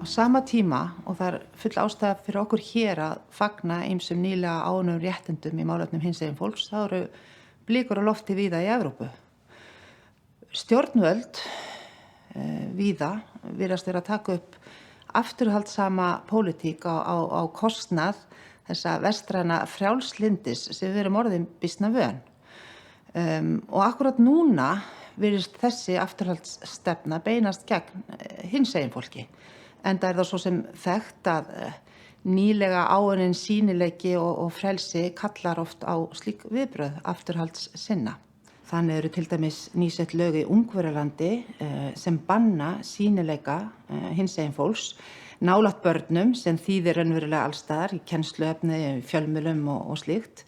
Á sama tíma, og það full ástæða fyrir okkur hér að fagna ýmsum nýlega áunnum réttindum í málefnum hinsegin fólks, þá eru blikur á lofti víða í Evrópu. Stjórnvöld víða virðast vera að taka upp afturhaldssama pólitík á kostnað þessa vestræna frjálslyndis sem við erum orðin býsna vön. Og akkurat núna virðist þessi afturhaldsstefna beinast gegn hinsegin fólki. Enda það svo sem þekkt að nýlega áunnin sýnileiki og frelsi kallar oft á slík viðbrögð afturhaldssinna. Þannig eru til dæmis nýsett lög í Ungverjalandi sem banna sýnileika hinsegin fólks nálægt börnum sem þýðir raunverulega allstaðar í kennsluefni, fjölmiðlum og slíkt.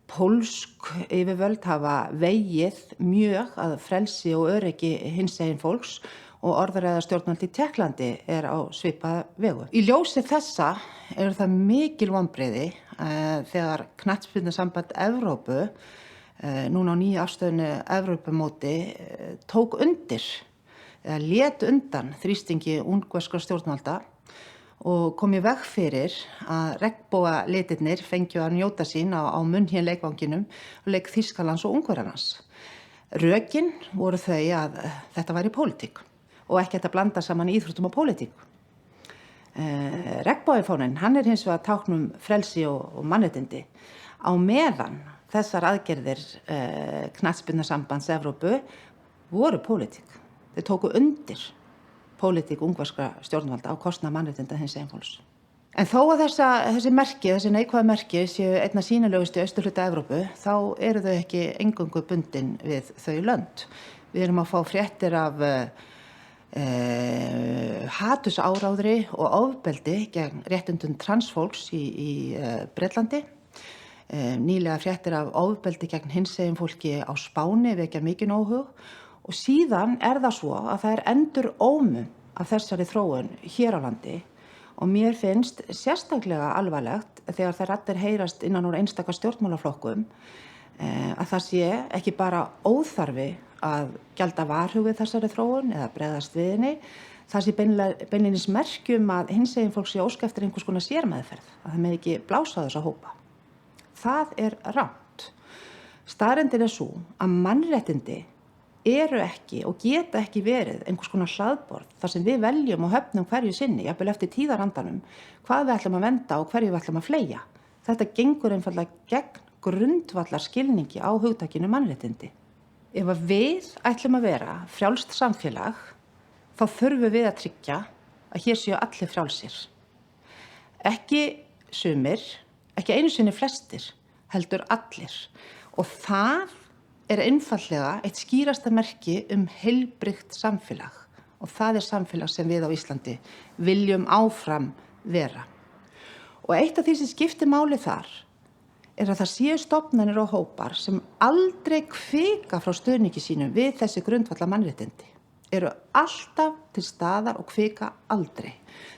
Pólsk yfirvöld hafa vegið mjög að frelsi og öryggi hinsegin fólks og orðræðastjórnvöld í Tékklandi á svipaða vegu. Í ljósi þessa eru það mikil vonbrigði þegar knattspyrnusamband Evrópu núna á nýju afstöðnu Evrópumóti tók undir eða lét undan þrýstingi ungverskra stjórnvalda og kom í veg fyrir að regnbogalitirnir fengju að njóta sín á munnhén leikvanginum og leik Þýskalands og Ungverjalands. Rökin voru þau að þetta væri pólitík og ekki hægt að blanda saman íþróttum og pólitík. Regnbogafáninn, hann hins vegar tákn frelsi og mannréttindi. Á meðan þessar aðgerðir knattspyrnusambands Evrópu voru pólitík. Þeir tóku undir pólitík ungverskra stjórnvalda á kostnað mannréttinda hinsegin fólks. En þó að þessi neikvæðu merki séu einna sýnilegustu í austurhluta Evrópu, þá eru þau ekki eingöngu bundin við þau lönd. Við erum að fá fréttir af hatursáráðri og ofbeldi gegn réttindum transfólks í Bretlandi. Nýlega fréttir af ofbeldi gegn hinsegin fólki á Spáni vekja mikinn óhug og síðan það svo að það endur ómum af þessari þróun hér á landi og mér finnst sérstaklega alvarlegt þegar þær raddir heyrast innan úr einstaka stjórnmálaflokkum að það sé ekki bara óþarfi að gjalda varhug við þessari þróun eða bregðast við henni. Það sé beinlínis merkjum að hinsegin fólk sé óska eftir einhvers konar sérmeðferð, að það með ekki blása þessa hópa. Það rangt. Staðreyndin sú að mannréttindi eru ekki og geta ekki verið einhvers konar hlaðborð þar sem við veljum og höfnum hverju sinni, jafnvel eftir tíðarandanum, hvað við ætlum að vernda og hverju við ætlum að fleygja. Þetta gengur einfaldlega gegn grundvallar skilningi á hugtakinu mannréttindi. Ef við ætlum að vera frjálst samfélag, þá þurfum við að tryggja að hér séu allir frjálsir. Ekki sumir, ekki einu sinni flestir, heldur allir. Og það einfaldlega eitt skýrasta merki heilbrigt samfélag. Og það samfélag sem við á Íslandi viljum áfram vera. Og eitt af því sem skiptir máli þar að það séu stofnanir og hópar sem aldrei hvika frá stuðningi sínum við þessi grundvallar mannréttindi. Eru alltaf til staðar og hvika aldrei.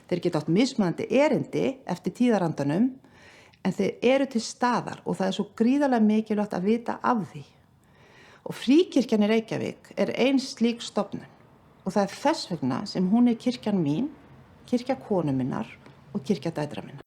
Þeir geta átt mismunandi erindi eftir tíðarandanum, en þeir eru til staðar og það svo gríðarlega mikilvægt að vita af því. Og Fríkirkjan í Reykjavík ein slík stofnun og það þess vegna sem hún kirkjan mín, kirkja konu minnar og kirkja dætra minnar.